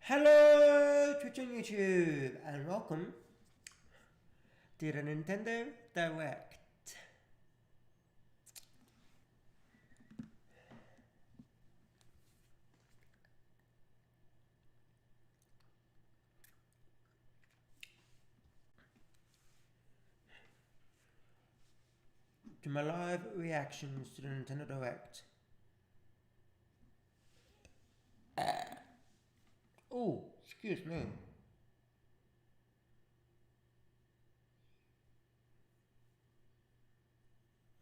Hello, Twitch and YouTube, and welcome to the Nintendo Direct. To my live reactions to the Nintendo Direct. Oh, excuse me.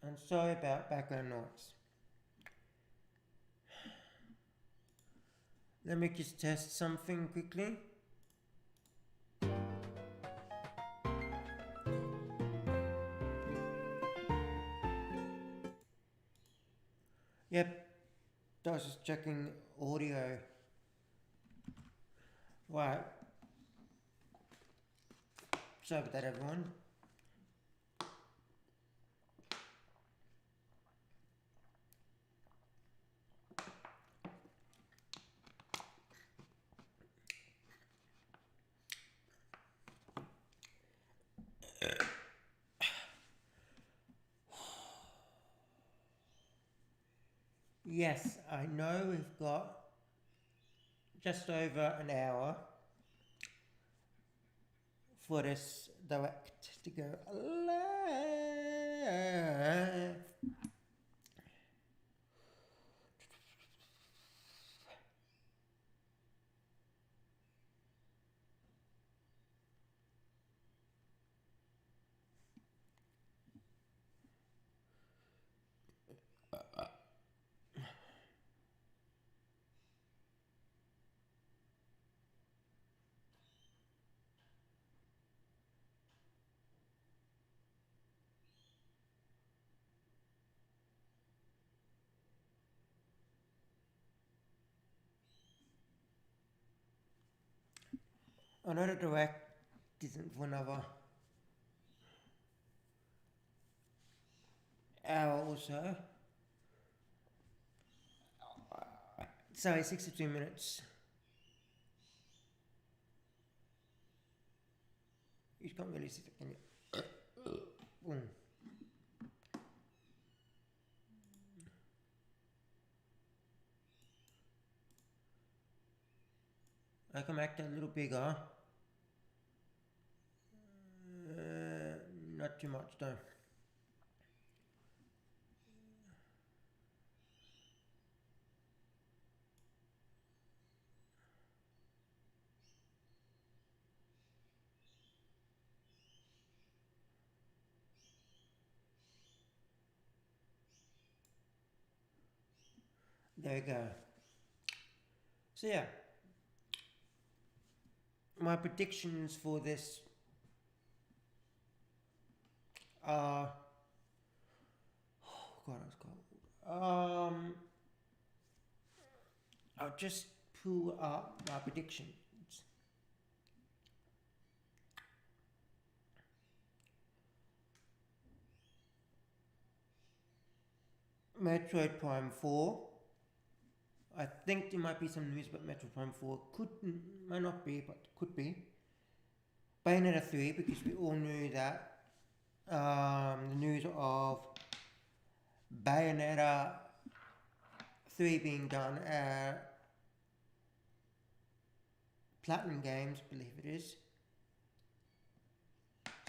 And sorry about background noise. Let me just test something quickly. Yep, I was just checking audio. Right. Sorry about that, everyone. Yes, I know we've got just over an hour for this direct to go live. I know the direct isn't for another hour or so. Sorry, 62 minutes. You can't really see it, can you? Boom. I can make that a little bigger. Not too much though. There we go. So yeah, my predictions for this are, oh god, I was cold. I'll just pull up my predictions. Metroid Prime 4. I think there might be some news about Metroid Prime 4. Might not be, but could be. Bayonetta 3, because we all knew that the news of Bayonetta 3 being done at Platinum Games, I believe it is.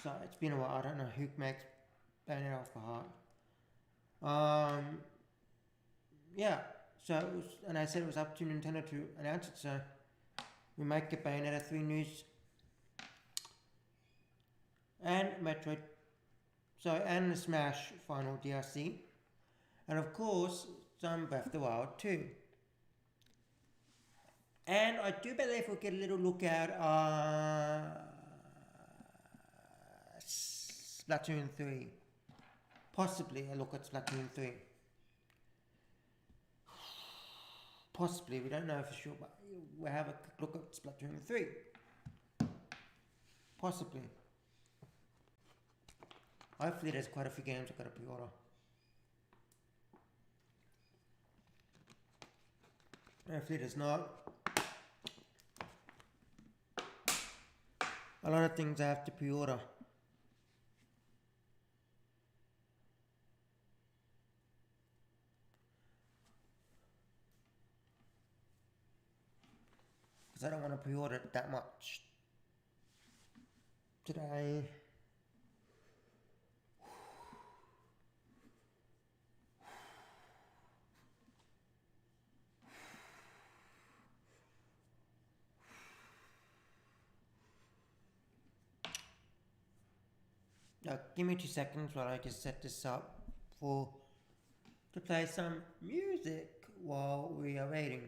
So it's been a while, I don't know who makes Bayonetta off the heart. Yeah, so it was, and I said it was up to Nintendo to announce it, so we might get Bayonetta 3 news. And Metroid, and the Smash Final DLC. And of course, some Breath of the Wild 2. And I do believe we'll get a little look at Splatoon 3. Possibly a look at Splatoon 3. Possibly, we don't know for sure, but we'll have a look at Splatoon 3. Possibly. Hopefully there's quite a few games I've got to pre-order. Hopefully there's not. A lot of things I have to pre-order. Because I don't want to pre-order it that much today. Now, give me 2 seconds while I just set this up to play some music while we are waiting.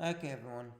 Okay, everyone.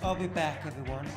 I'll be back, everyone.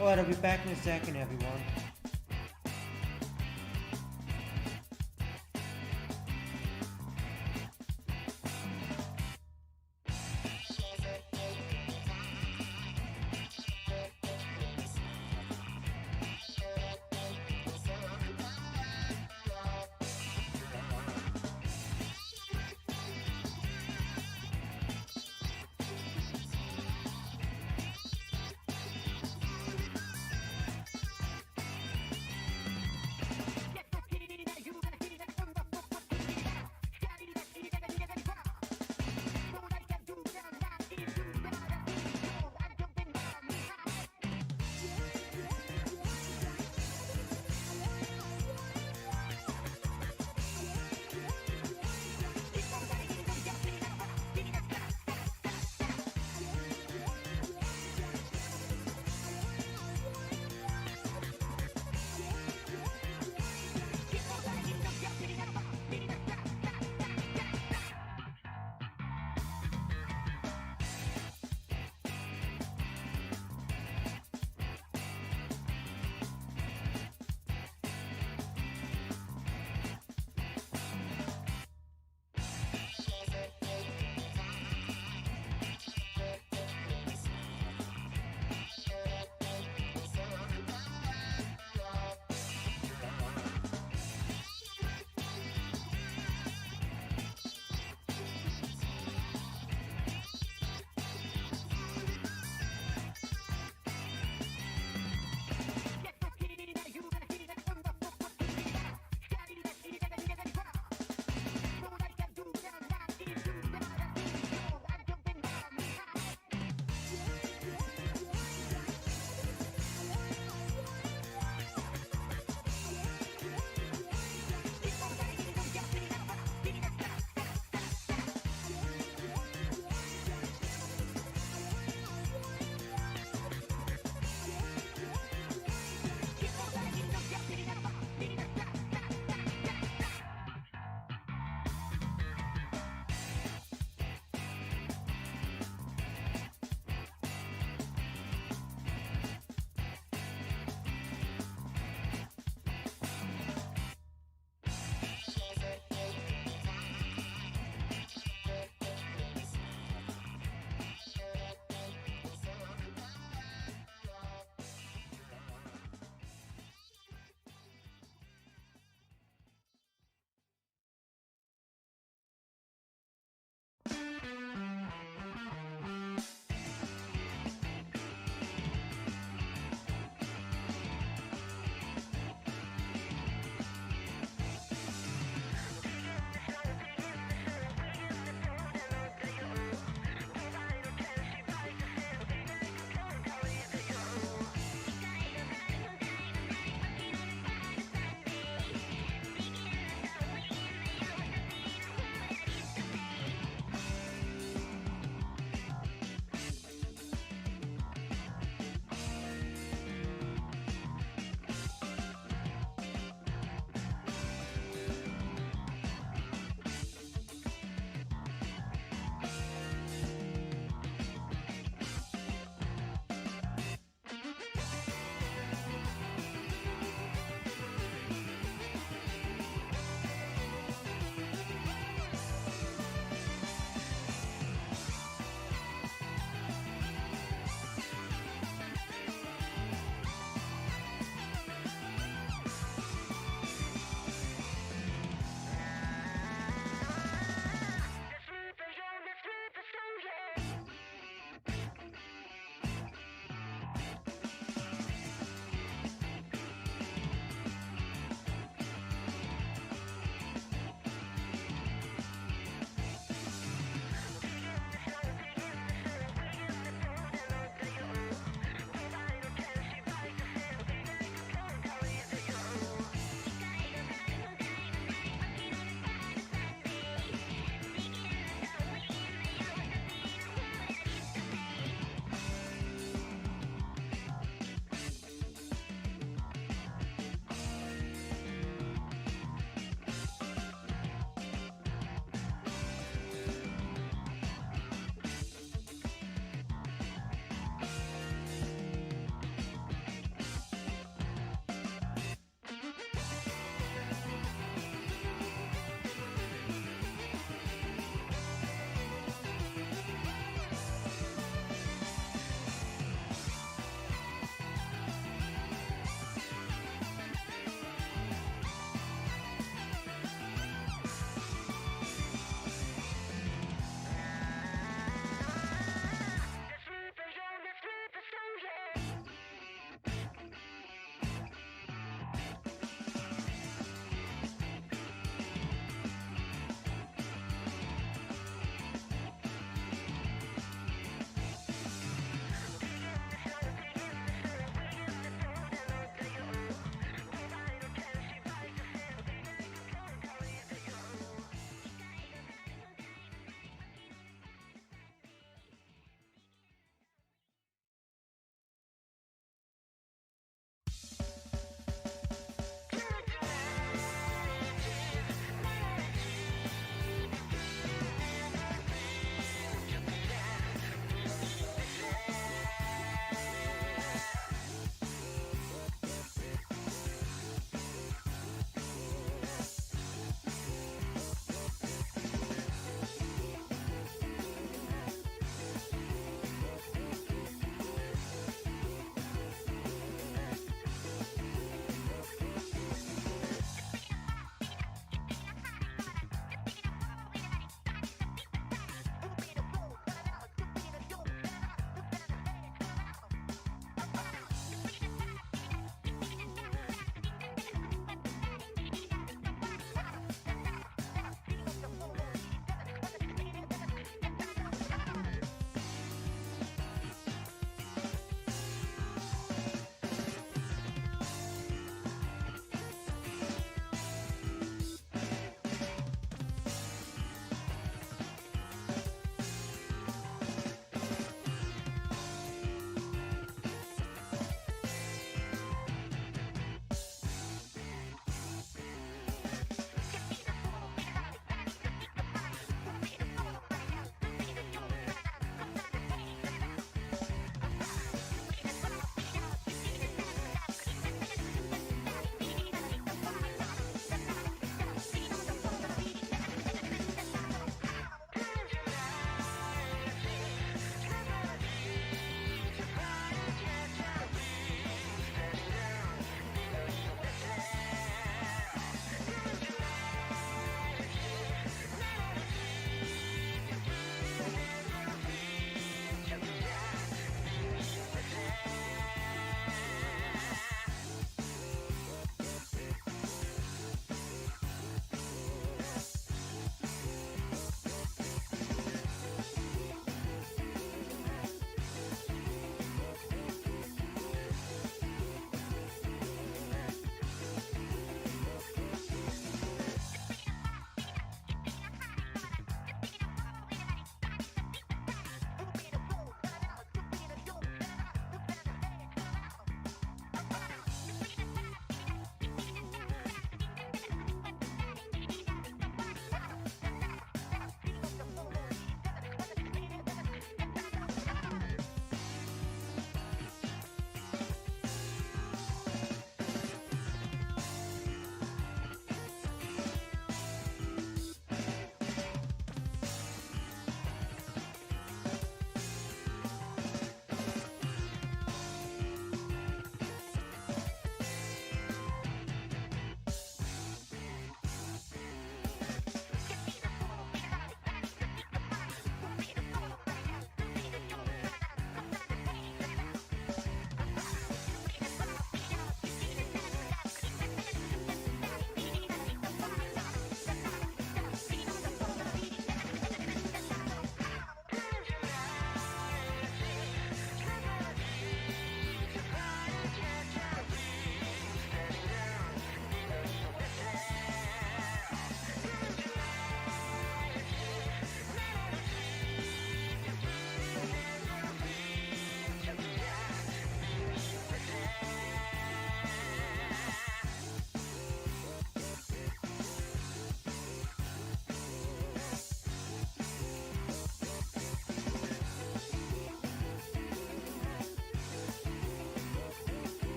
Alright, I'll be back in a second, everyone.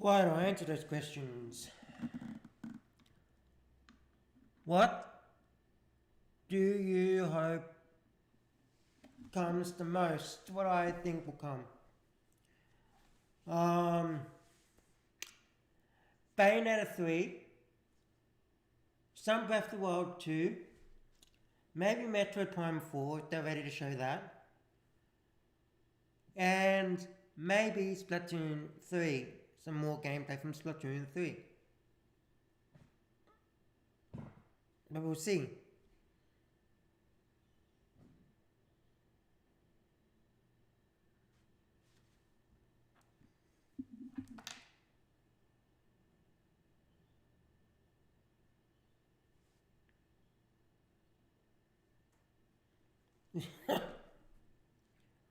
Why do I answer those questions? What do you hope comes the most? What I think will come? Bayonetta 3, some Breath of the Wild 2, maybe Metroid Prime 4 if they're ready to show that, and maybe Splatoon 3, some more gameplay from Splatoon 3. But we'll see.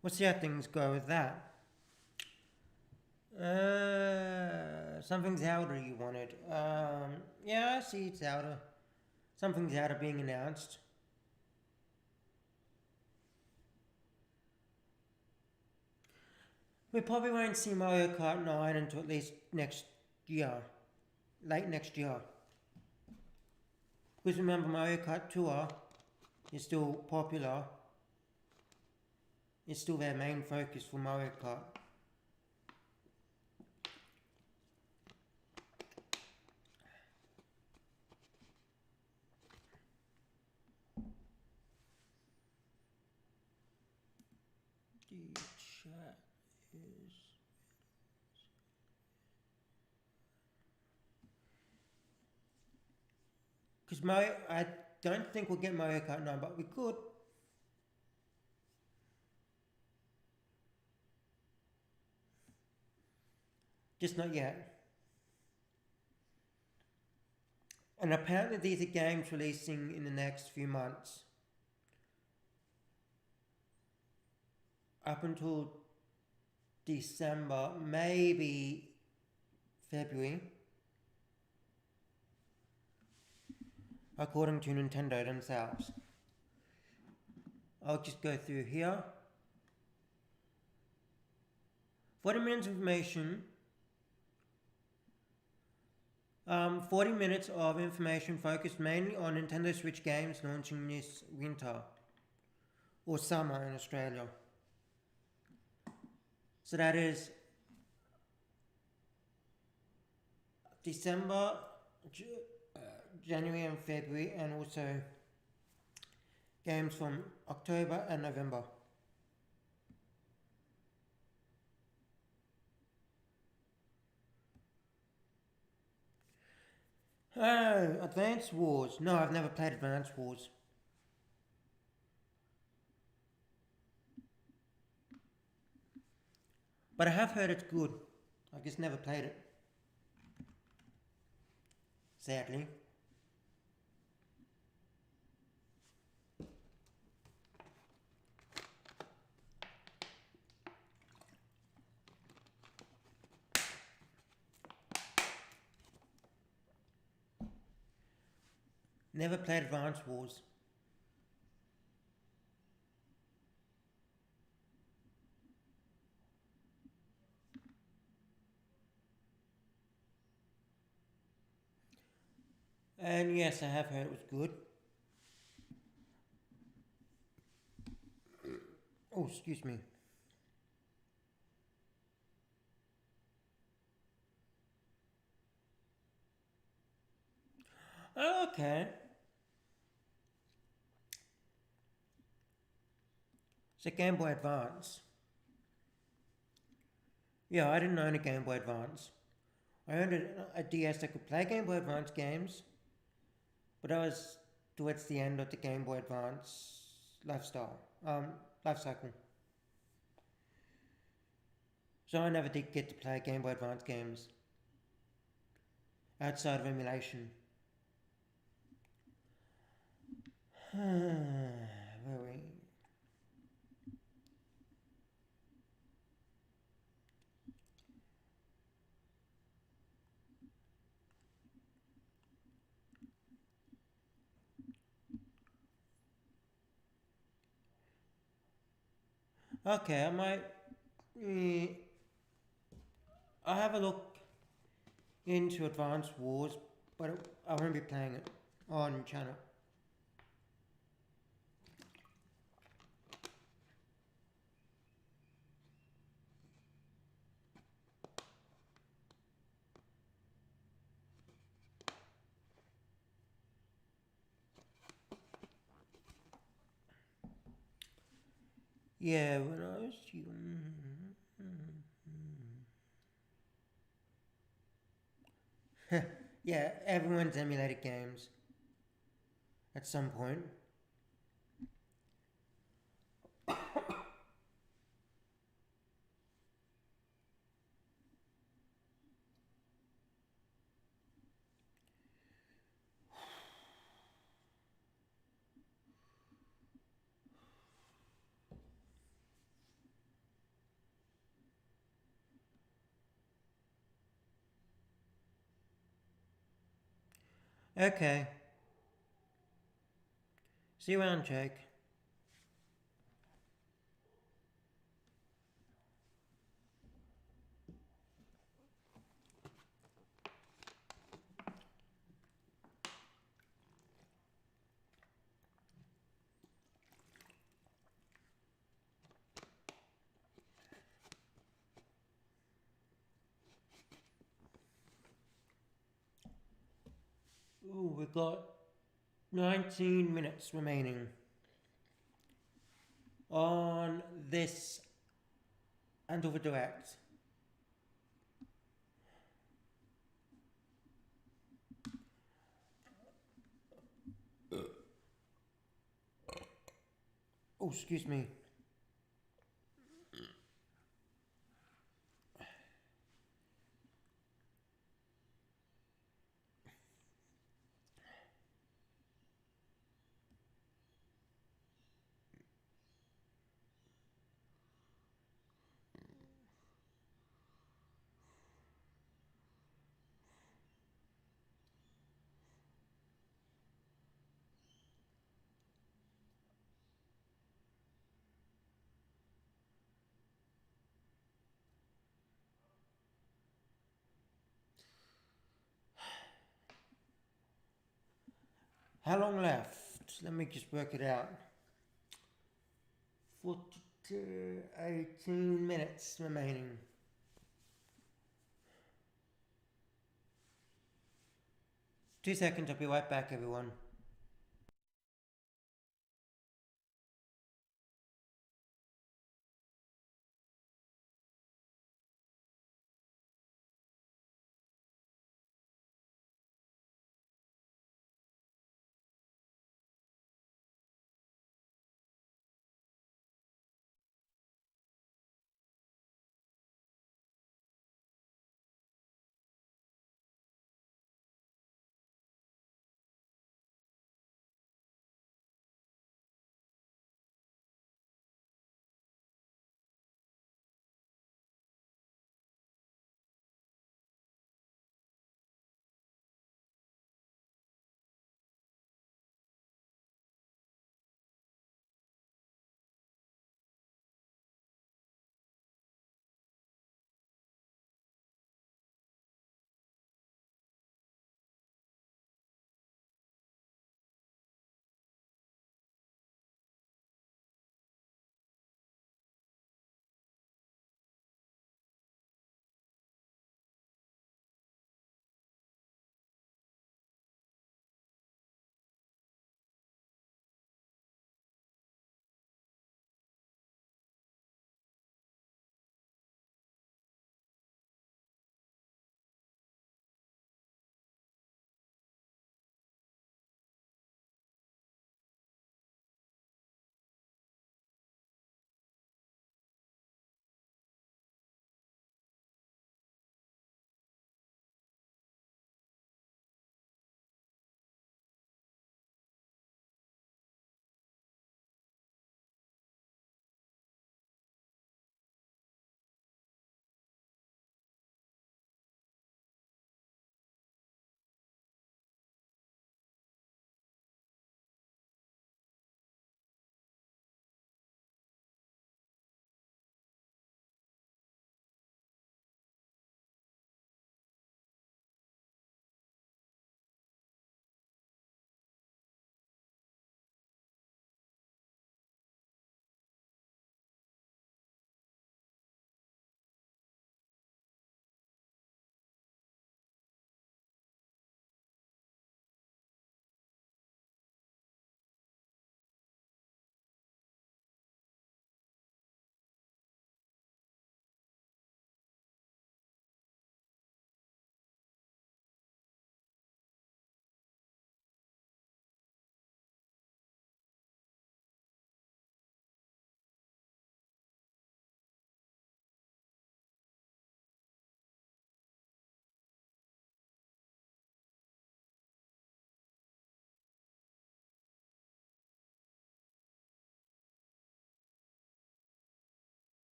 We'll see how things go with that. Something Zelda you wanted. Yeah, I see Zelda. Something Zelda being announced. We probably won't see Mario Kart 9 until at least next year. Late next year. Because remember, Mario Kart Tour is still popular. It's still their main focus for Mario Kart. The chat is... Because Mario, I don't think we'll get Mario Kart 9, but we could. Just not yet. And apparently these are games releasing in the next few months. Up until December, maybe February. According to Nintendo themselves. I'll just go through here. 40 minutes of information. 40 minutes of information focused mainly on Nintendo Switch games launching this winter. Or summer in Australia. So that is December, January and February, and also games from October and November. Oh, Advance Wars. No, I've never played Advance Wars. But I have heard it's good. I've just never played it. Sadly. Never played Advance Wars. And yes, I have heard it was good. Oh, excuse me. Oh, okay. It's a Game Boy Advance. Yeah, I didn't own a Game Boy Advance. I owned a DS that could play Game Boy Advance games, but that was towards the end of the Game Boy Advance life cycle. So I never did get to play Game Boy Advance games outside of emulation. Where are we? Okay, I might. I'll have a look into Advance Wars, but I won't be playing it on channel. Yeah, when I was young. Yeah, everyone's emulated games at some point. Okay. See you around, Jake. Ooh, we've got 19 minutes remaining on this Andover Direct. Oh, excuse me. How long left? Let me just work it out. 42, 18 minutes remaining. 2 seconds, I'll be right back, everyone.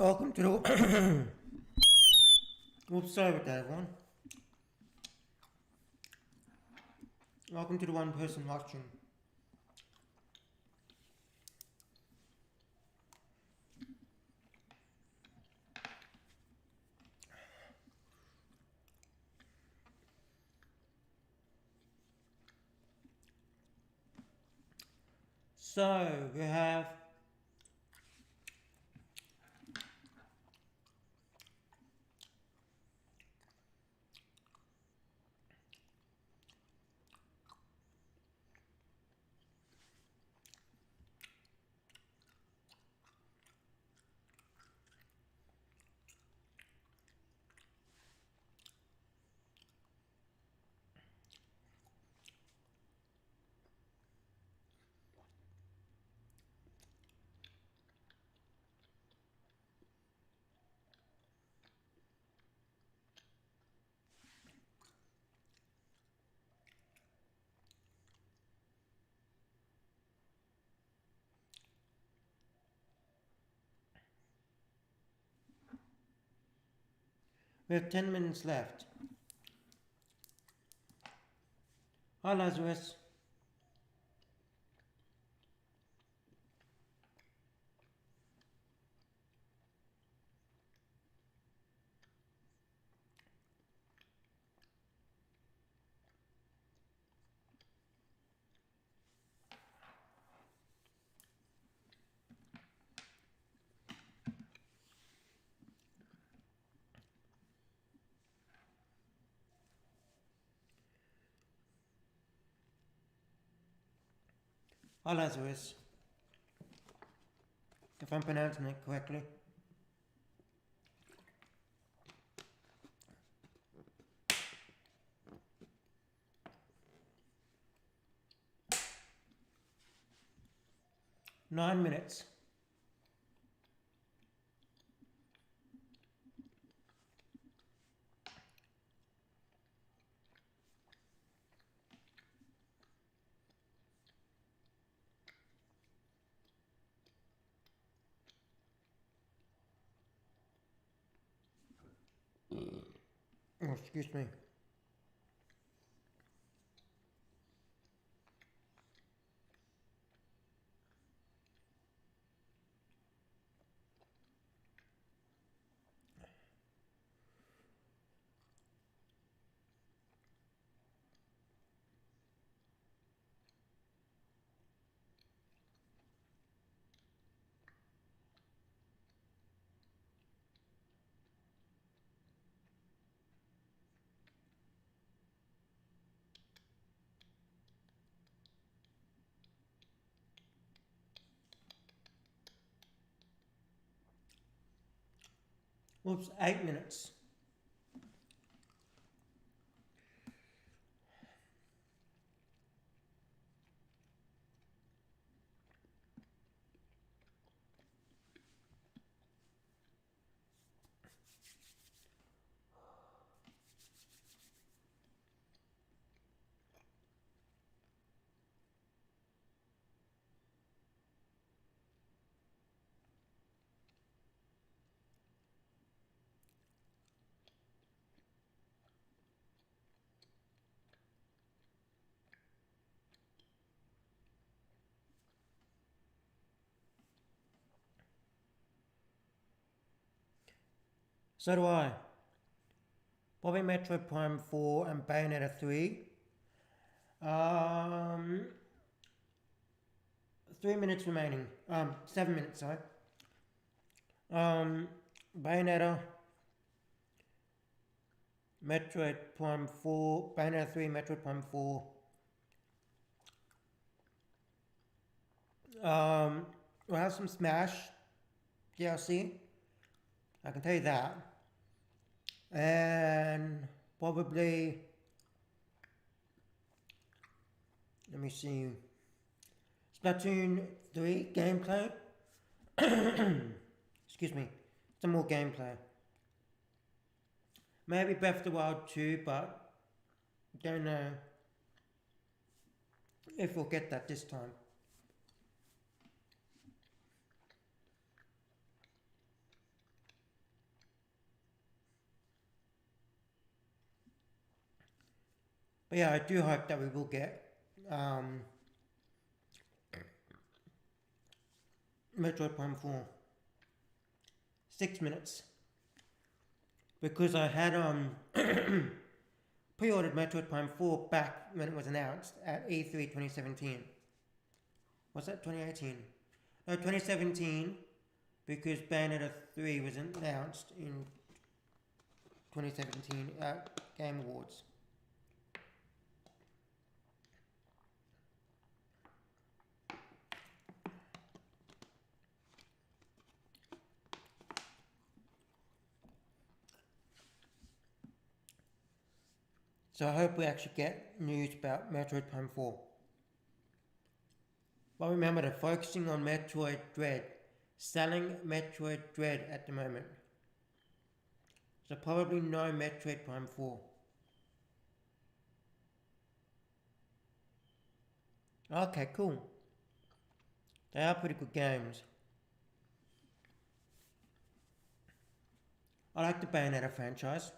Welcome to the... Oops, sorry about that, everyone. Welcome to the one person watching. So, we have we have 10 minutes left. Hi, Lazarus. Hi, Lazarus. If I'm pronouncing it correctly. Nine minutes. Oh, excuse me. Oops, 8 minutes. So do I. Bobby Metroid Prime 4 and Bayonetta 3. 3 minutes remaining. 7 minutes, sorry. Bayonetta, Metroid Prime 4, Bayonetta 3, Metroid Prime 4. We'll have some Smash DLC. I can tell you that. And probably, let me see, Splatoon 3 gameplay. Excuse me, some more gameplay. Maybe Breath of the Wild 2, but don't know if we'll get that this time. But yeah, I do hope that we will get Metroid Prime 4. 6 minutes. Because I had pre-ordered Metroid Prime 4 back when it was announced at E3 2017. Was that 2018? No, 2017, because Bayonetta 3 was announced in 2017 at Game Awards. So I hope we actually get news about Metroid Prime 4. But remember, they're focusing on Metroid Dread, selling Metroid Dread at the moment. So probably no Metroid Prime 4. Okay, cool. They are pretty good games. I like the Bayonetta franchise.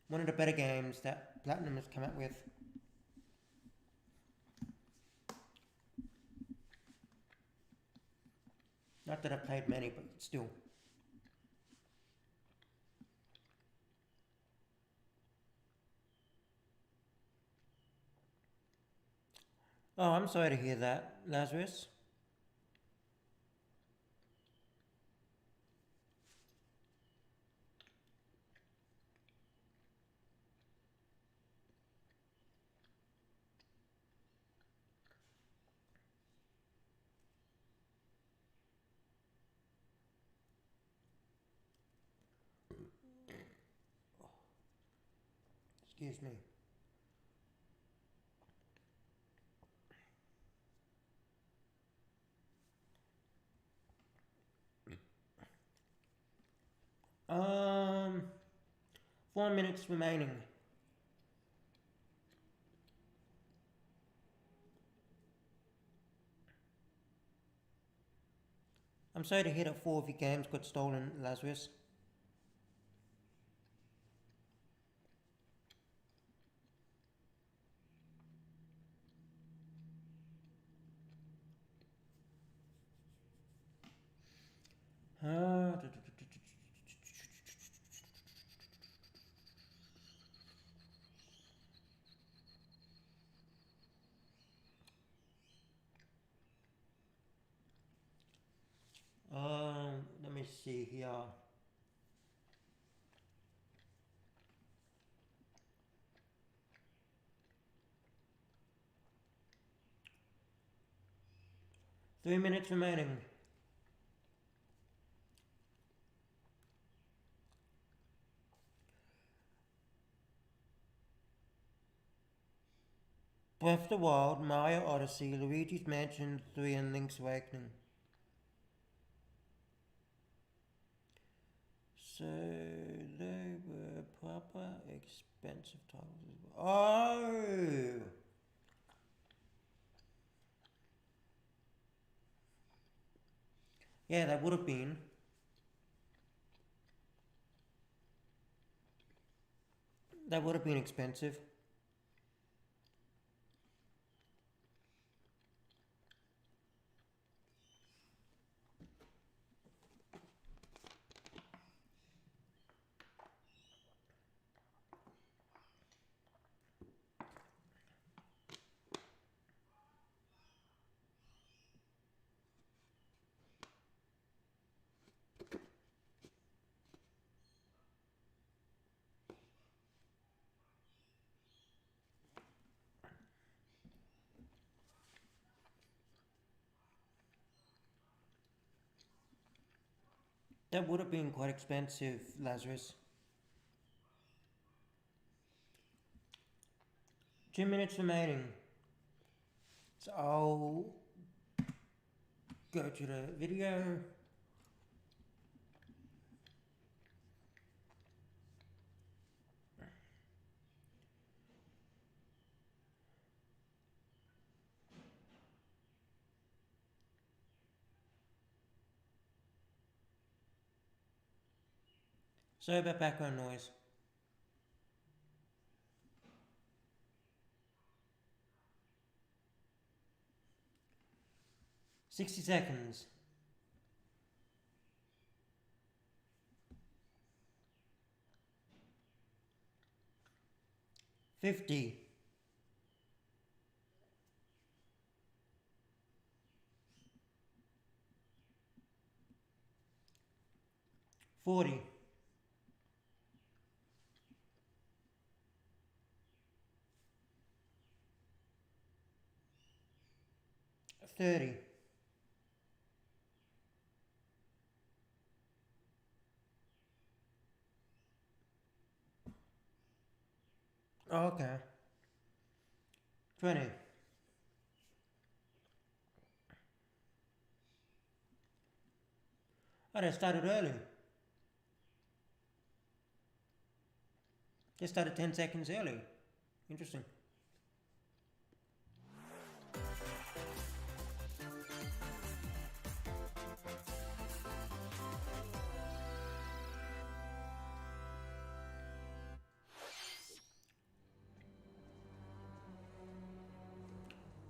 One of the better games that Platinum has come out with. Not that I've played many, but still. Oh, I'm sorry to hear that, Lazarus. Excuse me. Um, 4 minutes remaining. I'm sorry to hear that 4 of your games got stolen, Lazarus. Uh, Let me see here. Three minutes remaining. Breath of the Wild, Mario Odyssey, Luigi's Mansion 3 and Link's Awakening. So they were proper expensive titles. Oh! Yeah, that would have been. That would have been expensive. That would have been quite expensive, Lazarus. 2 minutes remaining. So I'll go to the video. Sorry about background noise. 60 seconds. 50. 40. 30. 20. Oh, they started early. They started 10 seconds early. Interesting.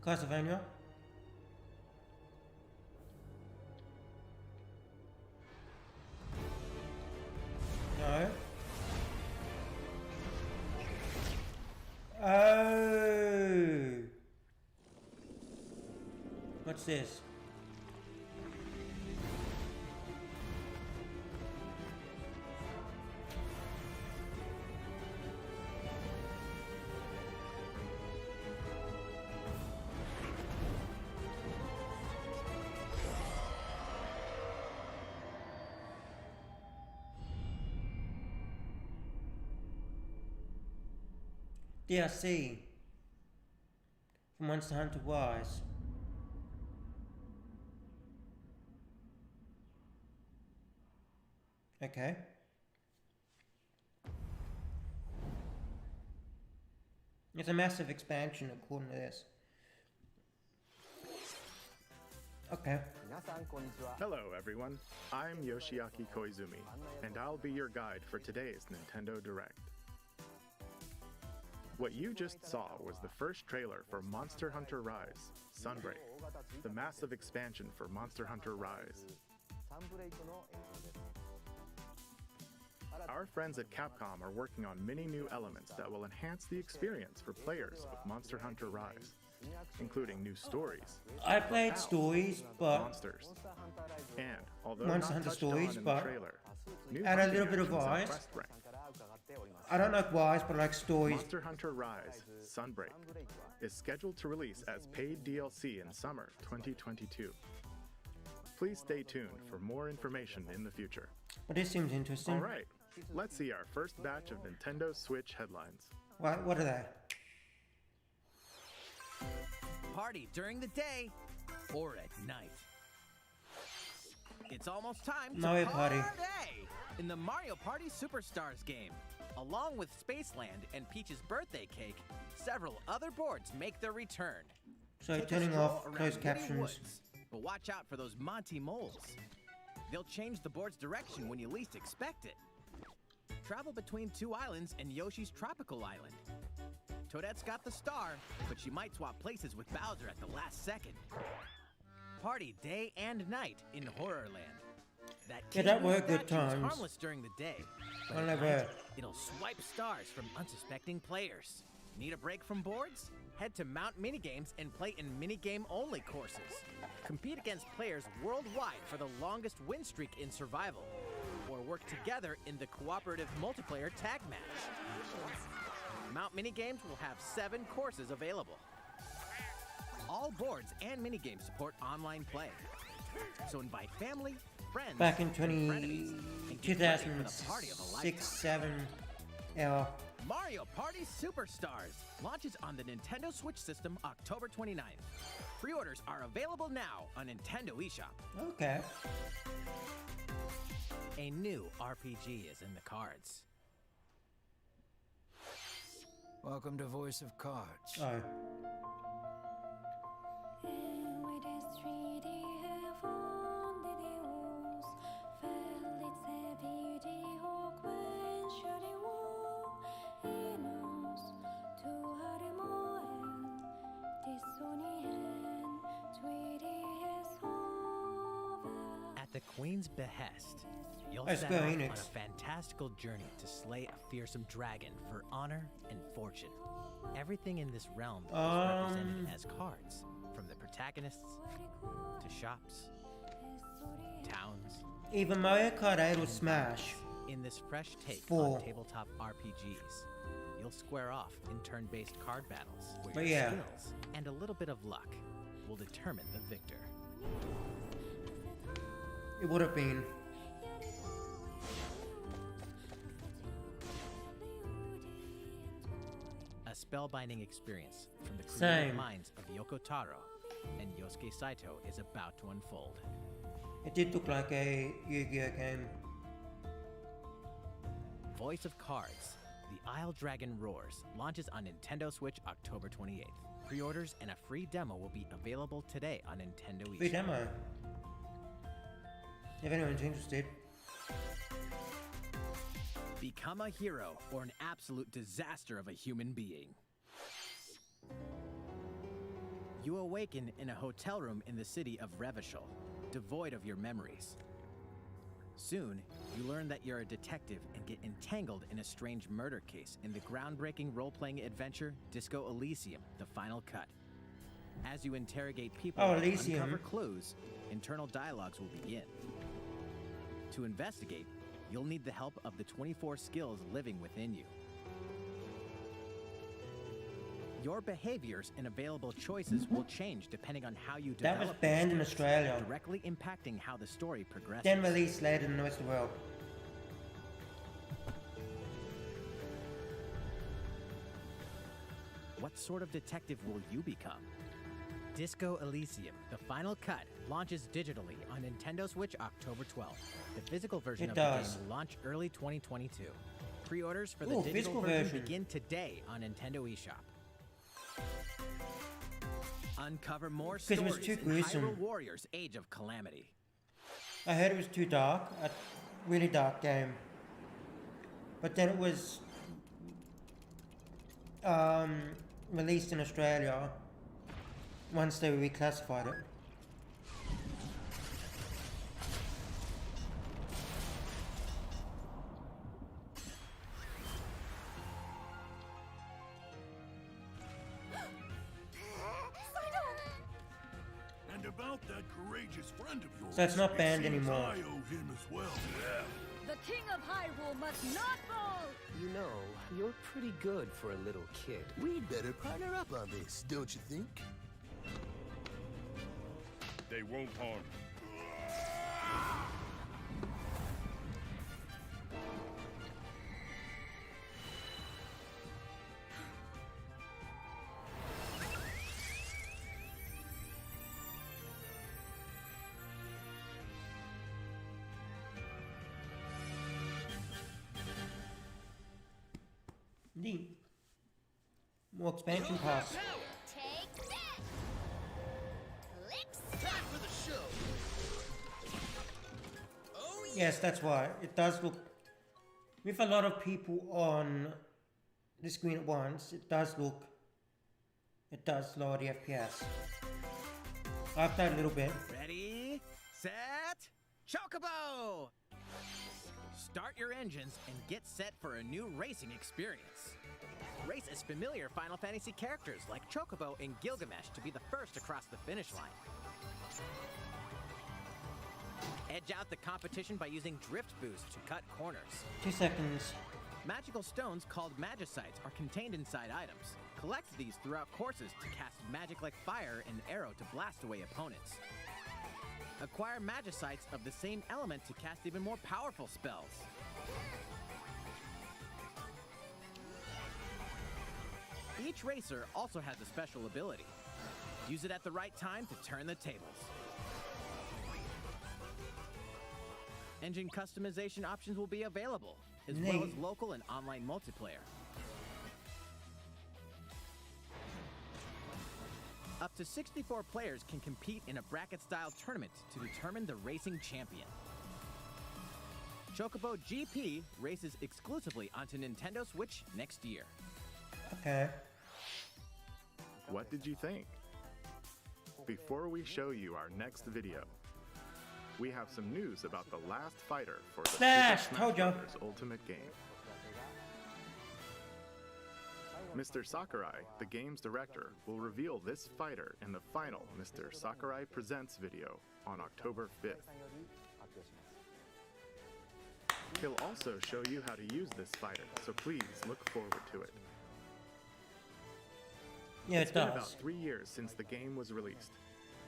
Castlevania. No. Oh. What's this? DLC for Monster Hunter Rise. Okay. It's a massive expansion according to this. Okay. Hello everyone, I'm Yoshiaki Koizumi, and I'll be your guide for today's Nintendo Direct. What you just saw was the first trailer for Monster Hunter Rise, Sunbreak, the massive expansion for Monster Hunter Rise. Our friends at Capcom are working on many new elements that will enhance the experience for players of Monster Hunter Rise, including new stories. I played stories, but monsters. And although Monster not Hunter touched stories, on in but the trailer, new add a hunting little bit of actions and Rise. quest rank. I don't like Rise, but I like stories. Monster Hunter Rise, Sunbreak, is scheduled to release as paid DLC in summer 2022. Please stay tuned for more information in the future. But this seems interesting. Alright, let's see our first batch of Nintendo Switch headlines. What are they? Party during the day or at night. It's almost time to Mario Party. in the Mario Party Superstars game. Along with Spaceland and Peach's birthday cake, several other boards make their return. So Take a turning stroll off around closed Woody captions. Woods, but watch out for those Monty moles. They'll change the board's direction when you least expect it. Travel between two islands and Yoshi's tropical island. Toadette's got the star, but she might swap places with Bowser at the last second. Party day and night in Horrorland. Yeah, that were statue good is times. harmless during the day, but Well, at they night, were. it'll swipe stars from unsuspecting players. Need a break from boards? Head to Mount Minigames and play in minigame-only courses. Compete against players worldwide for the longest win streak in survival, or work together in the cooperative multiplayer tag match. Mount Minigames will have 7 courses available. All boards and minigames support online play. So invite family, friends, Back in and frenemies, and get ready for the party of a 2006, lifetime. 7 era. Mario Party Superstars launches on the Nintendo Switch system October 29th. Pre-orders are available now on Nintendo eShop. Okay. A new RPG is in the cards. Welcome to Voice of Cards. Oh. With his 3D headphone videos, felice video quencheremo inos tu haremo en dissonien 3D headphone At the Queen's behest, you'll Oh, set Square off on Enix. a fantastical journey to slay a fearsome dragon for honor and fortune. Everything in this realm is represented as cards, from the protagonists to shops, towns, Either Mario Kart 8 or Smash. in this fresh take 4. on tabletop RPGs. You'll square off in turn-based card battles where But your yeah. skills and a little bit of luck will determine the victor. It would have been. A spellbinding experience from the Same. creative minds of Yoko Taro and Yosuke Saito is about to unfold. It did look like a Yu-Gi-Oh game. Voice of Cards, The Isle Dragon Roars launches on Nintendo Switch October 28th. Pre-orders and a free demo will be available today on Nintendo Free eShop. demo. If anyone's interested. Become a hero or an absolute disaster of a human being. You awaken in a hotel room in the city of Revachol, devoid of your memories. Soon, you learn that you're a detective and get entangled in a strange murder case in the groundbreaking role-playing adventure Disco Elysium: The Final Cut. As you interrogate people Oh, and Elysium. uncover clues, internal dialogues will begin. To investigate, you'll need the help of the 24 skills living within you. Your behaviors and available choices will change depending on how you That develop was your banned in skills, Australia. directly impacting how the story progresses. Then released later in the rest of the world. What sort of detective will you become? Disco Elysium: The Final Cut launches digitally on Nintendo Switch October 12th. The physical version It of does. the game will launch early 2022. Pre-orders for the Ooh, digital physical version version. begin today on Nintendo eShop. Uncover more Because it was stories too in gruesome. Hyrule Warriors: Age of Calamity. I heard it was too dark. A really dark game. But then it was released in Australia once they reclassified it. And about that courageous friend of yours. So it's not it banned seems anymore. I owe him as well. The King of Hyrule must not fall! You know, you're pretty good for a little kid. We'd better partner up on this, don't you think? They won't harm you. Neat. More expansion pass. Take that! Clicks! Time for the show. Oh Yes, that's why. It does look... With a lot of people on the screen at once, it does look... It does lower the FPS. I've played a little bit. Ready, set, Chocobo! Start your engines and get set for a new racing experience. Race as familiar Final Fantasy characters like Chocobo and Gilgamesh to be the first across the finish line. Edge out the competition by using Drift Boost to cut corners. 2 seconds. Magical stones called Magicites are contained inside items. Collect these throughout courses to cast magic like fire and arrow to blast away opponents. Acquire Magicites of the same element to cast even more powerful spells. Each racer also has a special ability. Use it at the right time to turn the tables. Engine customization options will be available, as well as Neat. local and online multiplayer. Up to 64 players can compete in a bracket-style tournament to determine the racing champion. Chocobo GP races exclusively onto Nintendo Switch next year. Okay. What did you think? Before we show you our next video, we have some news about the last fighter for the Smash! Super Told Smash ya. Bros. Ultimate game. Mr. Sakurai, the game's director, will reveal this fighter in the final Mr. Sakurai Presents video on October 5th. He'll also show you how to use this fighter, so please look forward to it. Yeah, It's it been does. about 3 years since the game was released.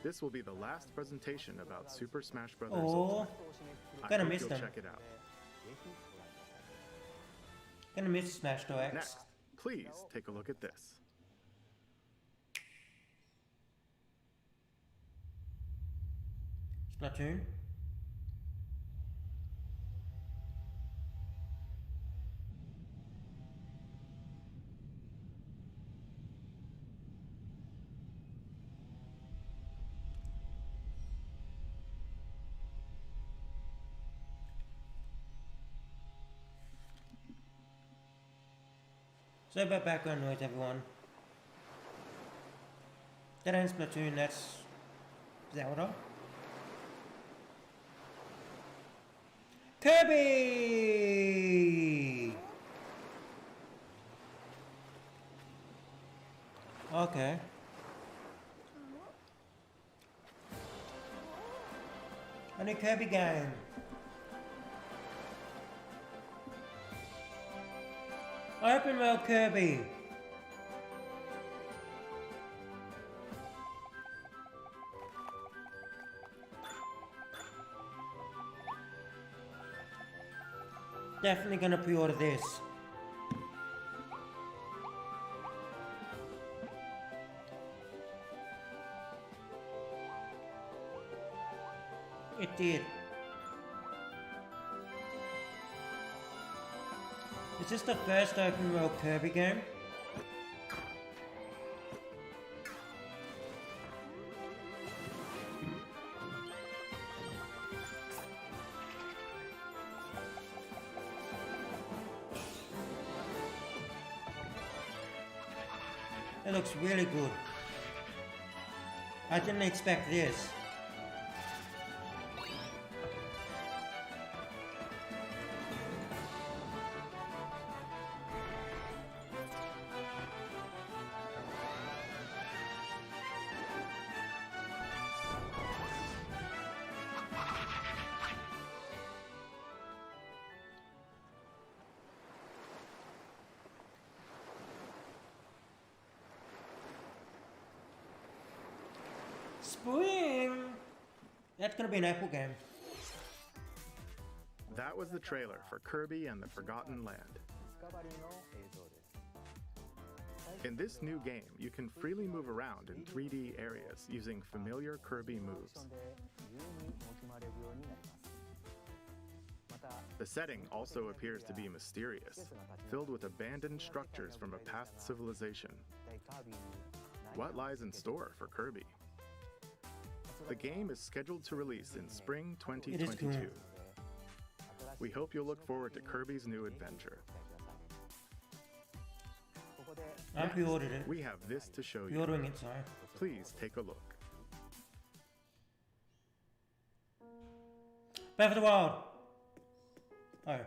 This will be the last presentation about Super Smash Bros. Oh, Ultimate. I gonna hope miss you'll them. check it out. Gonna miss Smash Bros. X. Next, please take a look at this. Splatoon. Sorry about background noise, everyone. That ain't Splatoon, that's Zelda. Kirby! Okay. A new Kirby game. Open World Kirby. Definitely gonna pre-order this. It did. Is this the first open world Kirby game? It looks really good. I didn't expect this. Spring! That's gonna be an Apple game. That was the trailer for Kirby and the Forgotten Land. In this new game, you can freely move around in 3D areas using familiar Kirby moves. The setting also appears to be mysterious, filled with abandoned structures from a past civilization. What lies in store for Kirby? The game is scheduled to release in spring 2022. We hope you'll look forward to Kirby's new adventure. I pre-ordered it. We have this to show you. Pre-ordering it, sorry. Please take a look. Breath of the Wild! Oh.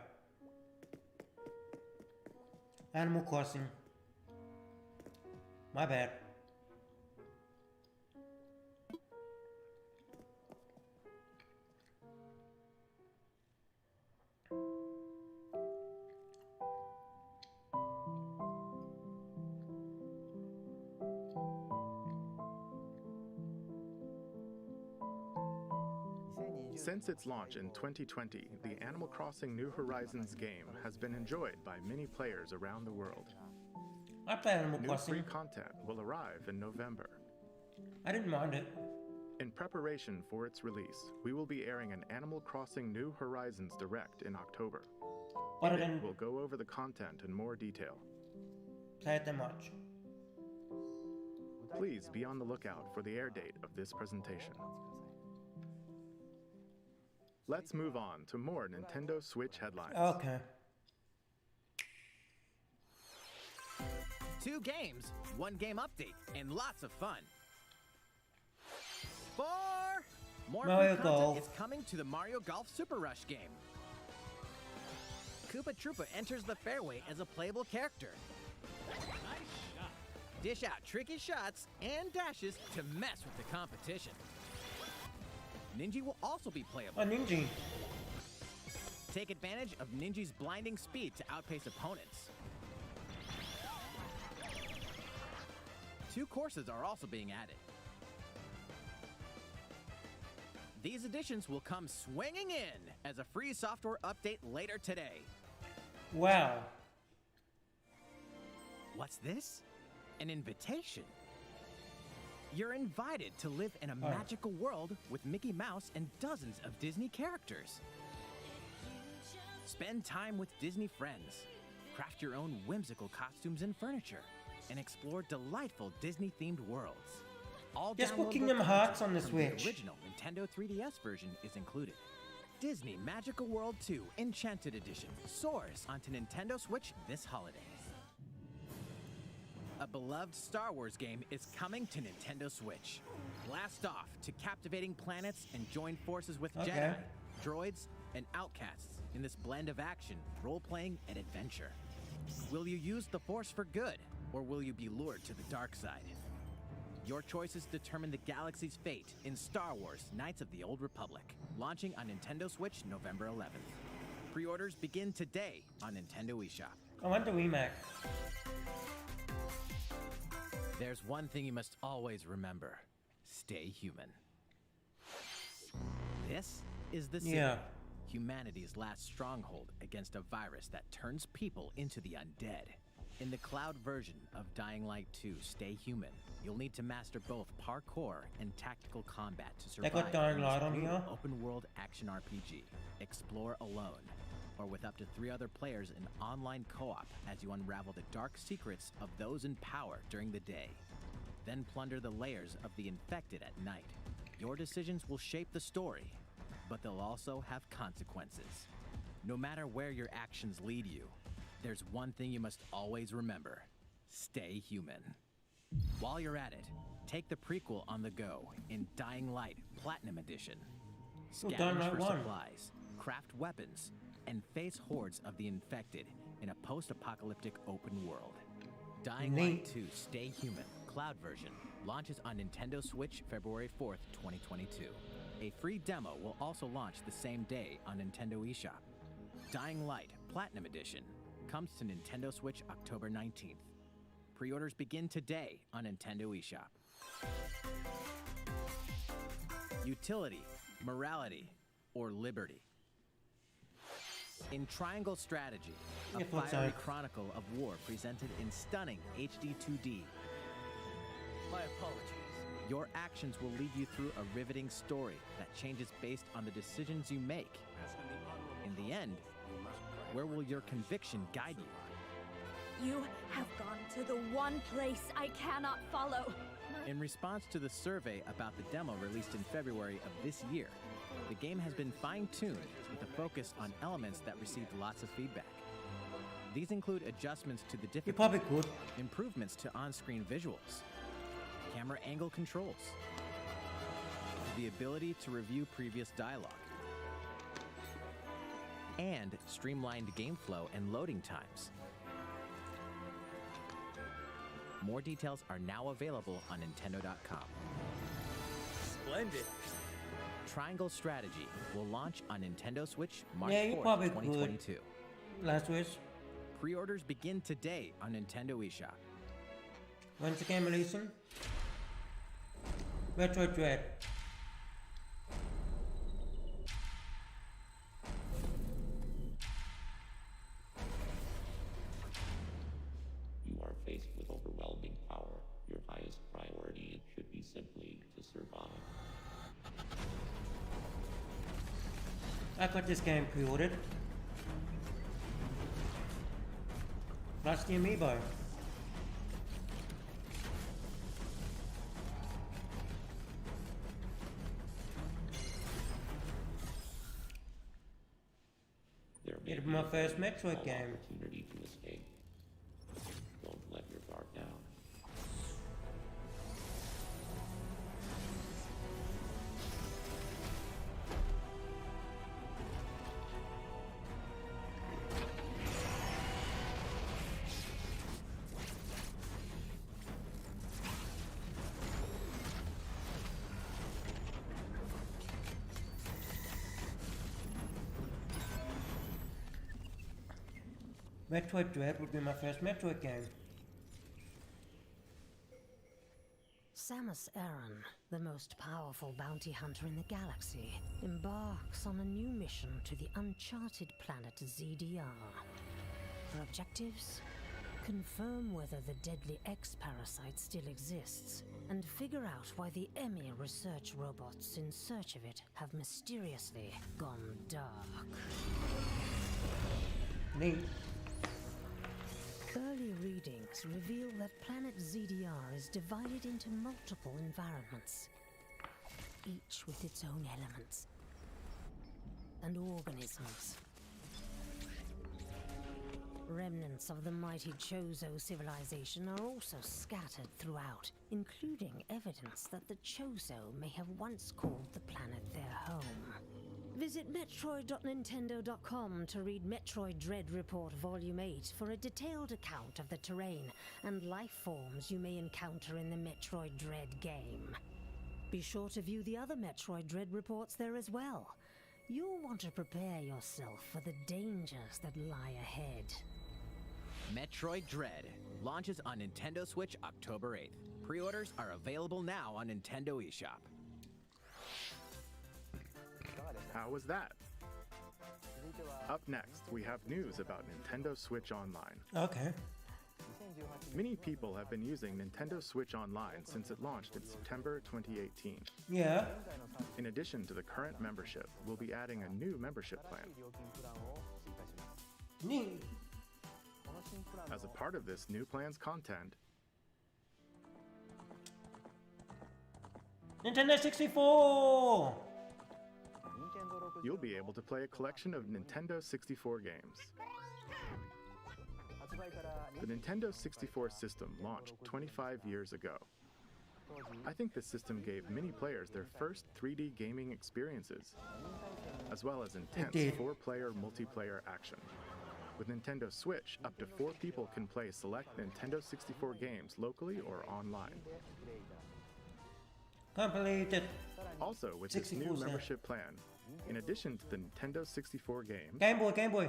Animal Crossing. My bad. Since its launch in 2020, the Animal Crossing New Horizons game has been enjoyed by many players around the world. I play Animal New Crossing. free content will arrive in November. I didn't mind it. In preparation for its release, we will be airing an Animal Crossing New Horizons Direct in October. But I didn't We'll go over the content in more detail. play it that much. Please be on the lookout for the air date of this presentation. Let's move on to more Nintendo Switch headlines. Okay. 2 games, 1 game update, and lots of fun. For More Mario free content Golf. is coming to the Mario Golf Super Rush game. Koopa Troopa enters the fairway as a playable character. Dish out tricky shots and dashes to mess with the competition. Ninja will also be playable. Oh, Ninja. Take advantage of Ninja's blinding speed to outpace opponents. 2 courses are also being added. These additions will come swinging in as a free software update later today. Wow. What's this? An invitation. You're invited to live in a magical world with Mickey Mouse and dozens of Disney characters. Spend time with Disney friends, craft your own whimsical costumes and furniture, and explore delightful Disney-themed worlds. All Just put downloadable Kingdom content Hearts on the from Switch. The original Nintendo 3DS version is included. Disney Magical World 2 Enchanted Edition soars onto Nintendo Switch this holiday. A beloved Star Wars game is coming to Nintendo Switch. Blast off to captivating planets and join forces with Okay. Jedi, droids, and outcasts in this blend of action, role-playing, and adventure. Will you use the Force for good, or will you be lured to the dark side? Your choices determine the galaxy's fate in Star Wars Knights of the Old Republic, launching on Nintendo Switch November 11th. Pre-orders begin today on Nintendo eShop. I want the remake. There's one thing you must always remember. Stay human. This is the City, Yeah. humanity's last stronghold against a virus that turns people into the undead. In the cloud version of Dying Light 2 Stay Human, you'll need to master both parkour and tactical combat to They survive got Dying in Light this on new here? open-world action RPG. Explore alone, or with up to 3 other players in online co-op as you unravel the dark secrets of those in power during the day. Then plunder the layers of the infected at night. Your decisions will shape the story, but they'll also have consequences. No matter where your actions lead you, there's one thing you must always remember. Stay human. While you're at it, take the prequel on the go in Dying Light Platinum Edition. Oh, Dying Scavenge Light for 1. supplies, craft weapons, and face hordes of the infected in a post-apocalyptic open world. Dying Light Neat. 2 Stay Human Cloud version launches on Nintendo Switch February 4th, 2022. A free demo will also launch the same day on Nintendo eShop. Dying Light Platinum Edition comes to Nintendo Switch October 19th. Pre-orders begin today on Nintendo eShop. Utility, morality, or liberty. In Triangle Strategy, a Yeah, what's fiery that? chronicle of war presented in stunning HD 2D, My apologies. your actions will lead you through a riveting story that changes based on the decisions you make. In the end, where will your conviction guide you? You have gone to the one place I cannot follow. In response to the survey about the demo released in February of this year, the game has been fine-tuned with a focus on elements that received lots of feedback. These include adjustments to the You difficulty, probably could. improvements to on-screen visuals, camera angle controls, the ability to review previous dialogue, and streamlined game flow and loading times. More details are now available on Nintendo.com. Splendid. Triangle Strategy will launch on Nintendo Switch March Yeah, you 4th, probably could. 2022. Last wish. Pre-orders begin today on Nintendo eShop. When's the game releasing? Metroid Dread. You are faced with overwhelming power. Your highest priority should be simply to survive. I got this game pre-ordered. That's the amiibo. There may It'll be be my a first very Metroid small game. opportunity to escape. Don't let your guard down. Metroid Dread would be my first Metroid game. Samus Aran, the most powerful bounty hunter in the galaxy, embarks on a new mission to the uncharted planet ZDR. Her objectives? Confirm whether the deadly X-parasite still exists, and figure out why the EMI research robots in search of it have mysteriously gone dark. Neat. Early readings reveal that planet ZDR is divided into multiple environments, each with its own elements and organisms. Remnants of the mighty Chozo civilization are also scattered throughout, including evidence that the Chozo may have once called the planet their home. Visit Metroid.Nintendo.com to read Metroid Dread Report Volume 8 for a detailed account of the terrain and life forms you may encounter in the Metroid Dread game. Be sure to view the other Metroid Dread reports there as well. You'll want to prepare yourself for the dangers that lie ahead. Metroid Dread launches on Nintendo Switch October 8th. Pre-orders are available now on Nintendo eShop. How was that? Up next, we have news about Nintendo Switch Online. Okay. Many people have been using Nintendo Switch Online since it launched in September 2018. Yeah. In addition to the current membership, we'll be adding a new membership plan. Neat. As a part of this new plan's content, Nintendo 64! you'll be able to play a collection of Nintendo 64 games. The Nintendo 64 system launched 25 years ago. I think this system gave many players their first 3D gaming experiences, as well as intense did. 4-player multiplayer action. With Nintendo Switch, up to 4 people can play select Nintendo 64 games locally or online. Can't believe that. Also, with this 64 new cent. membership plan, in addition to the Nintendo 64 games, Game Boy, Game Boy.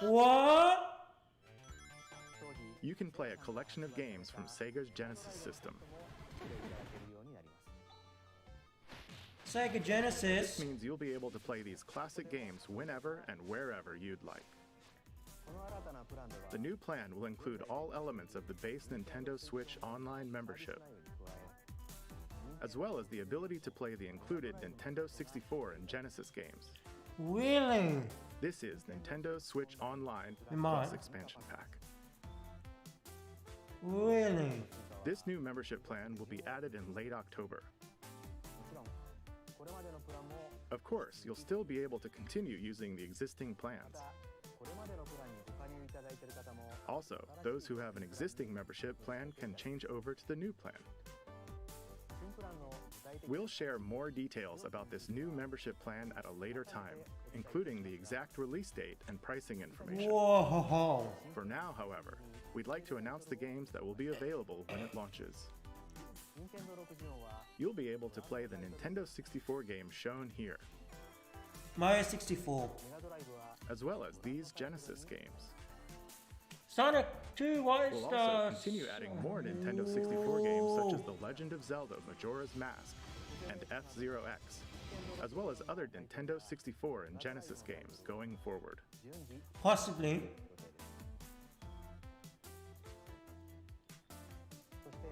What? you can play a collection of games from Sega's Genesis system. Sega Genesis. This means you'll be able to play these classic games whenever and wherever you'd like. The new plan will include all elements of the base Nintendo Switch Online membership, as well as the ability to play the included Nintendo 64 and Genesis games. Really? This is Nintendo Switch Online Am plus I? expansion pack. Really? This new membership plan will be added in late October. Of course, you'll still be able to continue using the existing plans. Also, those who have an existing membership plan can change over to the new plan. We'll share more details about this new membership plan at a later time, including the exact release date and pricing information. Whoa. For now, however, we'd like to announce the games that will be available when it launches. You'll be able to play the Nintendo 64 games shown here, Mario 64. as well as these Genesis games. Sonic 2 White We'll also Stars. continue adding more Nintendo 64 games such as The Legend of Zelda Majora's Mask and F-Zero X, as well as other Nintendo 64 and Genesis games going forward. Possibly.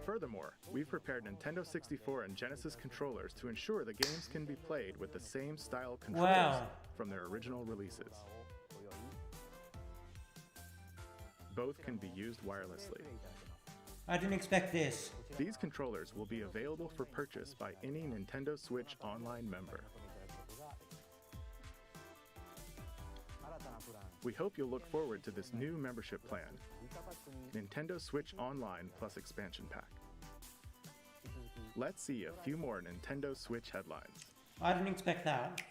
Furthermore, we've prepared Nintendo 64 and Genesis controllers to ensure the games can be played with the same style controls Wow. from their original releases. Both can be used wirelessly. I didn't expect this. These controllers will be available for purchase by any Nintendo Switch Online member. We hope you'll look forward to this new membership plan, Nintendo Switch Online plus expansion pack. Let's see a few more Nintendo Switch headlines. I didn't expect that.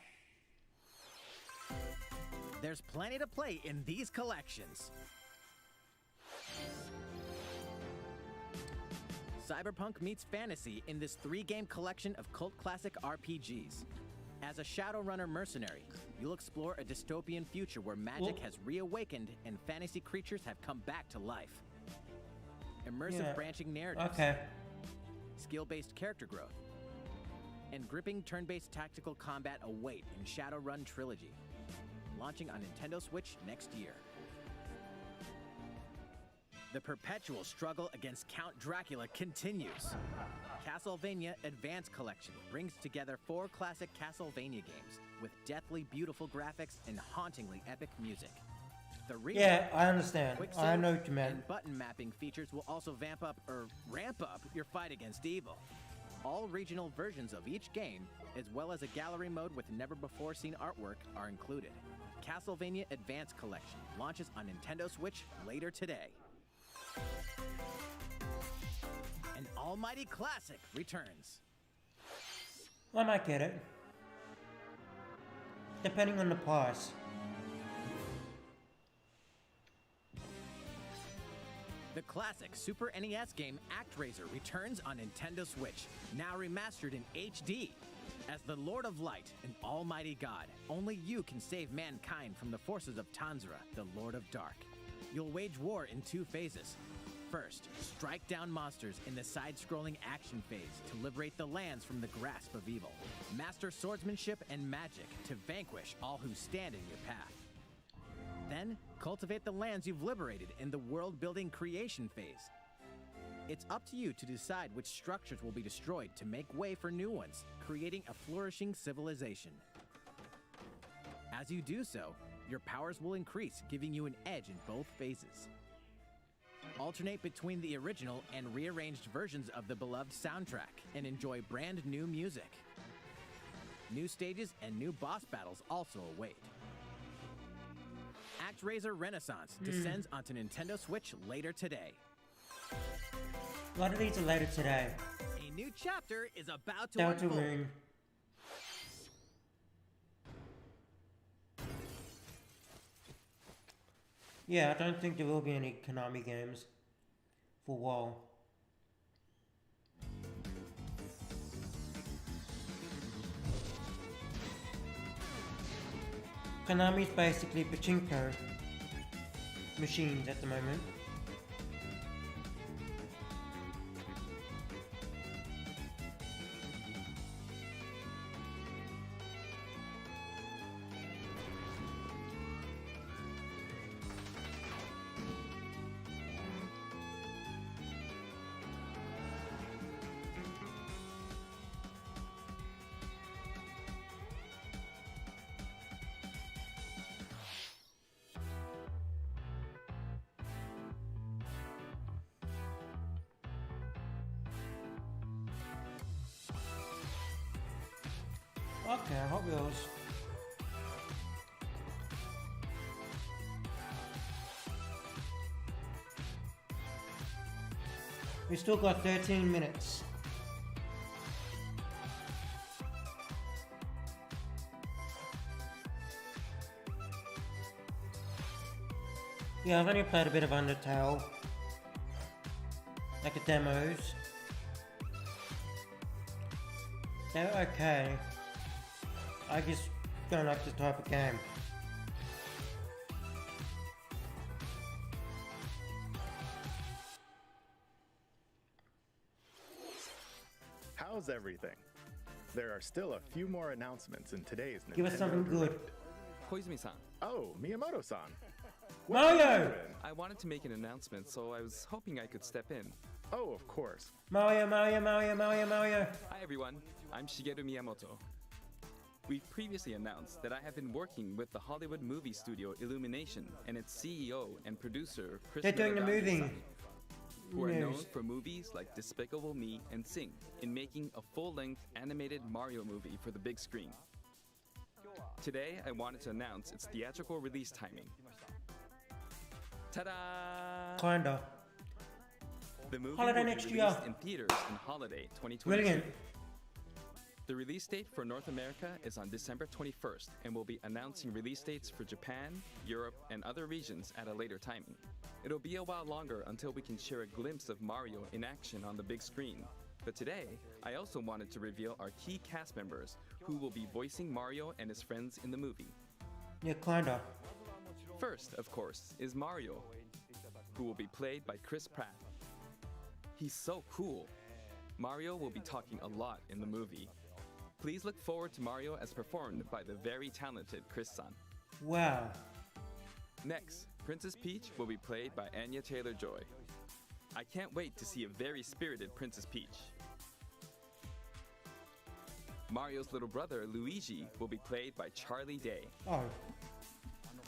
There's plenty to play in these collections. Cyberpunk meets fantasy in this 3-game collection of cult classic RPGs. As a Shadowrunner mercenary, you'll explore a dystopian future where magic has reawakened and fantasy creatures have come back to life. Immersive branching narratives, skill-based character growth, and gripping turn-based tactical combat await in Shadowrun Trilogy, launching on Nintendo Switch next year. The perpetual struggle against Count Dracula continues. Castlevania Advance Collection brings together 4 classic Castlevania games with deathly beautiful graphics and hauntingly epic music. The Yeah, I understand. quick I save, know what you meant. and button mapping features will also ramp up your fight against evil. All regional versions of each game, as well as a gallery mode with never-before-seen artwork, are included. Castlevania Advance Collection launches on Nintendo Switch later today. An almighty classic returns. I might get it. Depending on the price. The classic Super NES game ActRaiser returns on Nintendo Switch, now remastered in HD. As the Lord of Light and Almighty God, only you can save mankind from the forces of Tanzra, the Lord of Dark. You'll wage war in 2 phases. First, strike down monsters in the side-scrolling action phase to liberate the lands from the grasp of evil. Master swordsmanship and magic to vanquish all who stand in your path. Then, cultivate the lands you've liberated in the world-building creation phase. It's up to you to decide which structures will be destroyed to make way for new ones, creating a flourishing civilization. As you do so, your powers will increase, giving you an edge in both phases. Alternate between the original and rearranged versions of the beloved soundtrack and enjoy brand new music. New stages and new boss battles also await. ActRaiser Renaissance descends onto Nintendo Switch later today. A lot of these are later today. A new chapter is about to Delta unfold. Rune. Yeah, I don't think there will be any Konami games for a while. Konami's basically pachinko machines at the moment. Okay, Hot Wheels. We still got 13 minutes. Yeah, I've only played a bit of Undertale. Like the demos. They're okay. I just don't like this type of game. How's everything? There are still a few more announcements in today's Give us Nintendo something good. Direct. Koizumi-san, Oh, Miyamoto-san. Mario! I wanted to make an announcement, so I was hoping I could step in. Oh, of course. Mario, Mario, Mario, Mario, Mario. Hi everyone, I'm Shigeru Miyamoto. We previously announced that I have been working with the Hollywood movie studio Illumination and its CEO and producer Chris They're doing the movie. Melegaki-san, who are known News. for movies like Despicable me and Sing, in making a full-length animated Mario movie for the big screen. Today, I wanted to announce its theatrical release timing. Ta-da! Kinda. The movie Holiday will be next released year. in theaters in holiday 2022. Brilliant. The release date for North America is on December 21st, and we'll be announcing release dates for Japan, Europe, and other regions at a later timing. It'll be a while longer until we can share a glimpse of Mario in action on the big screen. But today, I also wanted to reveal our key cast members who will be voicing Mario and his friends in the movie. Yeah, kinda. First, of course, is Mario, who will be played by Chris Pratt. He's so cool. Mario will be talking a lot in the movie. Please look forward to Mario as performed by the very talented Chris-san. Wow. Next, Princess Peach will be played by Anya Taylor-Joy. I can't wait to see a very spirited Princess Peach. Mario's little brother, Luigi, will be played by Charlie Day. Oh.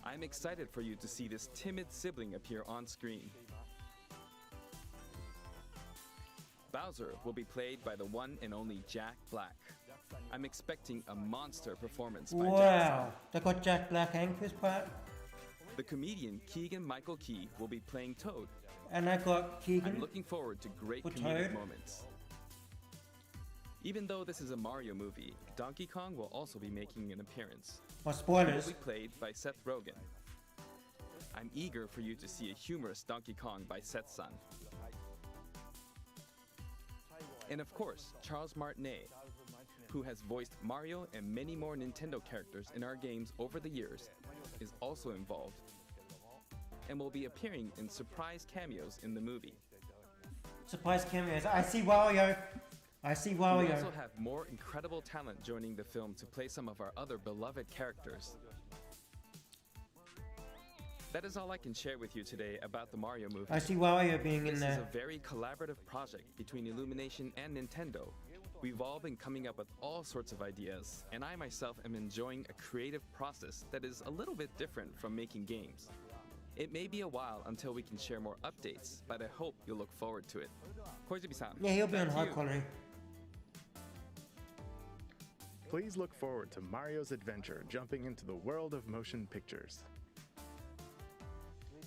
I'm excited for you to see this timid sibling appear on screen. Bowser will be played by the one and only Jack Black. I'm expecting a monster performance by Jack. Wow. They got Jack Black and Chris Pratt. The comedian Keegan-Michael Key will be playing Toad. And I got Keegan. I'm looking forward to great for comedic Toad. moments. Even though this is a Mario movie, Donkey Kong will also be making an appearance. Oh, He spoilers. will be played by Seth Rogen. I'm eager for you to see a humorous Donkey Kong by Seth-san. And of course, Charles Martinet, who has voiced Mario and many more Nintendo characters in our games over the years, is also involved and will be appearing in surprise cameos in the movie. Surprise cameos. I see Wario. I see We Wario. also have more incredible talent joining the film to play some of our other beloved characters. That is all I can share with you today about the Mario movie. I see Wario being in This is there. a very collaborative project between Illumination and Nintendo. We've all been coming up with all sorts of ideas, and I myself am enjoying a creative process that is a little bit different from making games. It may be a while until we can share more updates, but I hope you'll look forward to it. Koizumi-san, Yeah, he'll be back on to high you. quality. Please look forward to Mario's adventure jumping into the world of motion pictures.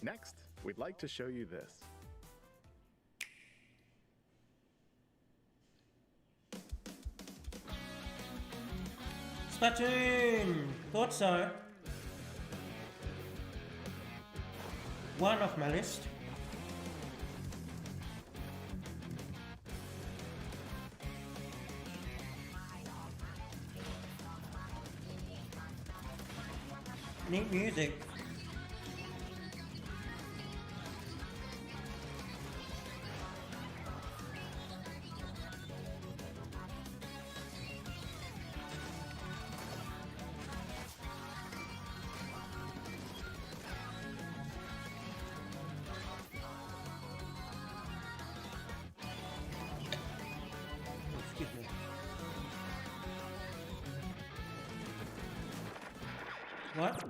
Next, we'd like to show you this. Splatoon! Thought so. One off my list. Neat music. Excuse me. What?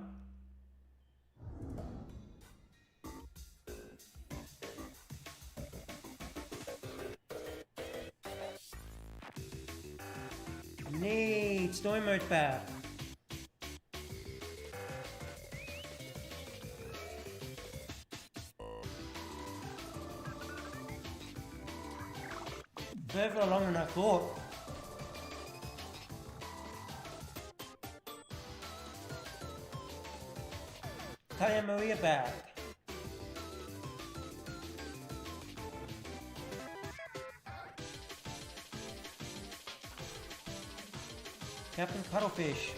Neat! Story mode back. Further along than I thought. Taya Maria back. Captain Cuttlefish.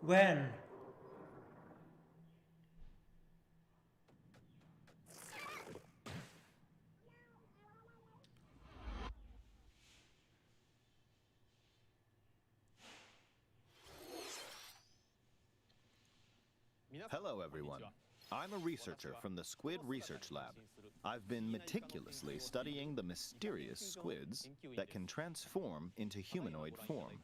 When? Hello, everyone. I'm a researcher from the Squid Research Lab. I've been meticulously studying the mysterious squids that can transform into humanoid form.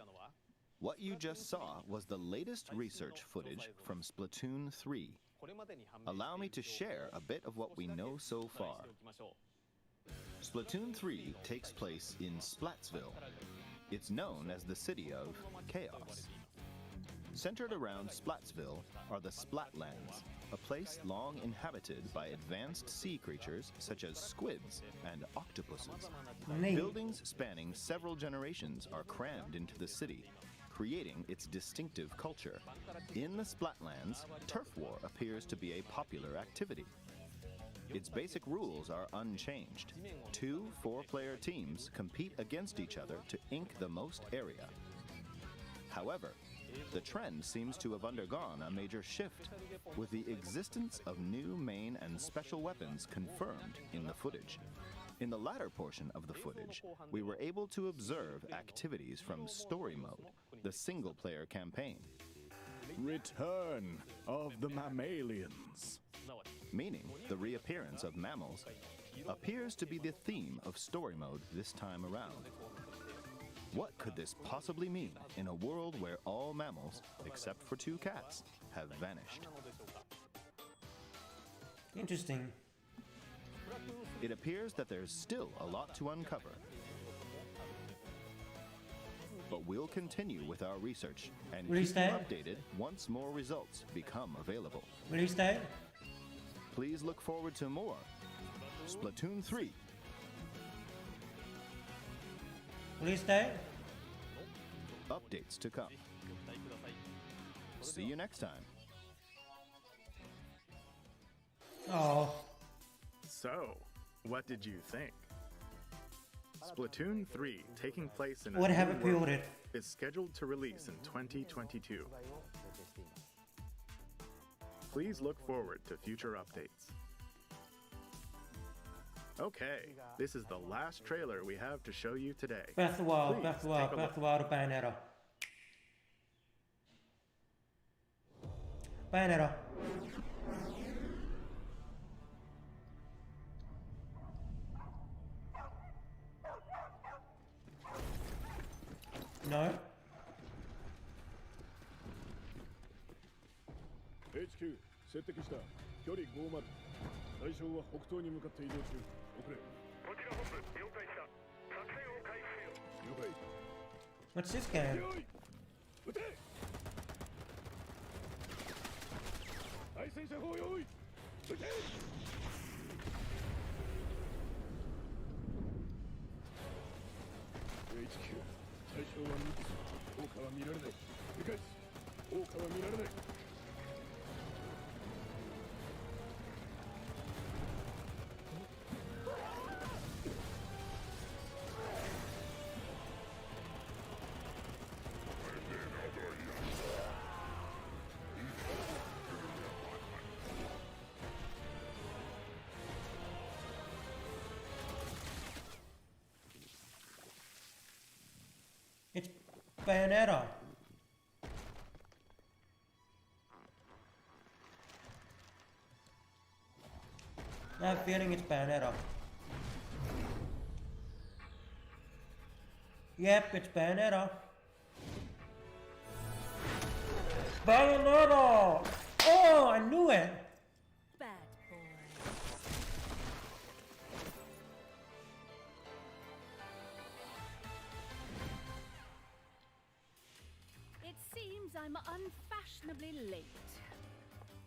What you just saw was the latest research footage from Splatoon 3. Allow me to share a bit of what we know so far. Splatoon 3 takes place in Splatsville. It's known as the City of Chaos. Centered around Splatsville are the Splatlands, a place long inhabited by advanced sea creatures such as squids and octopuses. Neat. Buildings spanning several generations are crammed into the city, creating its distinctive culture. In the Splatlands, turf war appears to be a popular activity. Its basic rules are unchanged. 2 4-player teams compete against each other to ink the most area. However, the trend seems to have undergone a major shift, with the existence of new main and special weapons confirmed in the footage. In the latter portion of the footage, we were able to observe activities from Story Mode, the single-player campaign. Return of the mammalians. Meaning the reappearance of mammals appears to be the theme of Story Mode this time around. What could this possibly mean in a world where all mammals, except for 2 cats, have vanished? Interesting. It appears that there's still a lot to uncover. But we'll continue with our research and Release keep you date? updated once more results become available. Release date? Please look forward to more Splatoon 3. Release date? Updates to come. See you next time. Oh. So, what did you think? Splatoon 3, taking place in a What new have it world, pre-ordered? is scheduled to release in 2022. Please look forward to future updates. Okay, this is the last trailer we have to show you today. Breath of the Wild, Please Breath of the Wild, take a Breath of the Wild of Bayonetta. Bayonetta. No. HQ 接敵した距離50対象は北東に向かって移動中遅れこちら本部了解した作戦を開始せよ了解 What's this game? 撃て対戦車砲用意撃て HQ 対象は3つ効果は見られない理解効果は見られない It's Bayonetta. I have a feeling it's Bayonetta. Yep, it's Bayonetta. Bayonetta! Oh, I knew it! Bad boy. It seems I'm unfashionably late,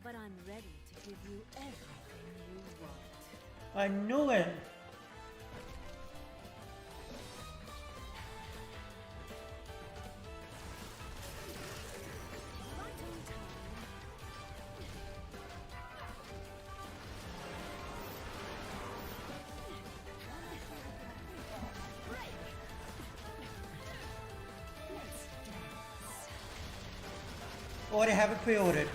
but I'm ready to give you everything you want. I knew it! Right on time. Break! Let's dance. Already have it pre-ordered.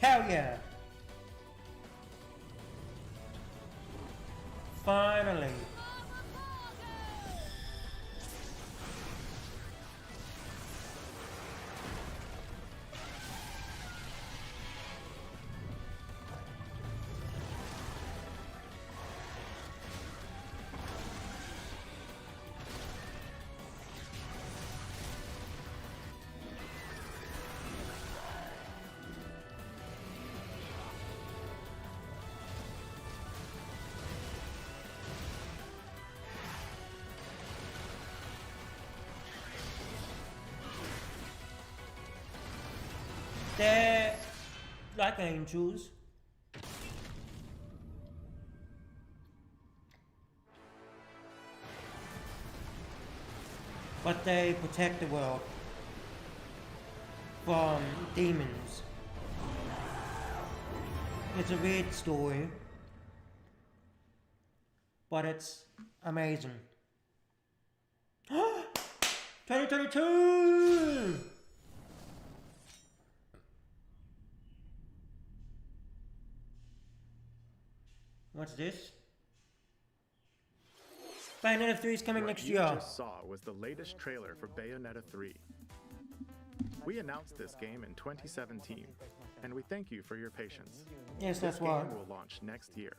Hell yeah! Finally! like angels. But they protect the world from demons. It's a weird story, but it's amazing. 2022! What's this? Bayonetta 3 is coming next year. What you just saw was the latest trailer for Bayonetta 3. We announced this game in 2017, and we thank you for your patience. Yes, that's this why. game will launch next year.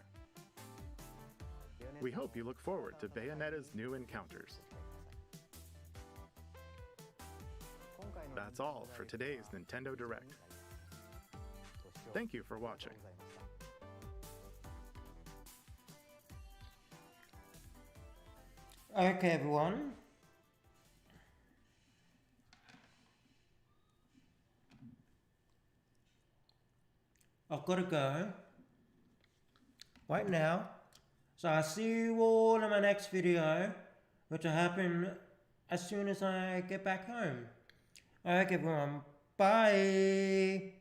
We hope you look forward to Bayonetta's new encounters. That's all for today's Nintendo Direct. Thank you for watching. Okay, everyone. I've got to go right now. So I'll see you all in my next video, which will happen as soon as I get back home. Okay, everyone. Bye.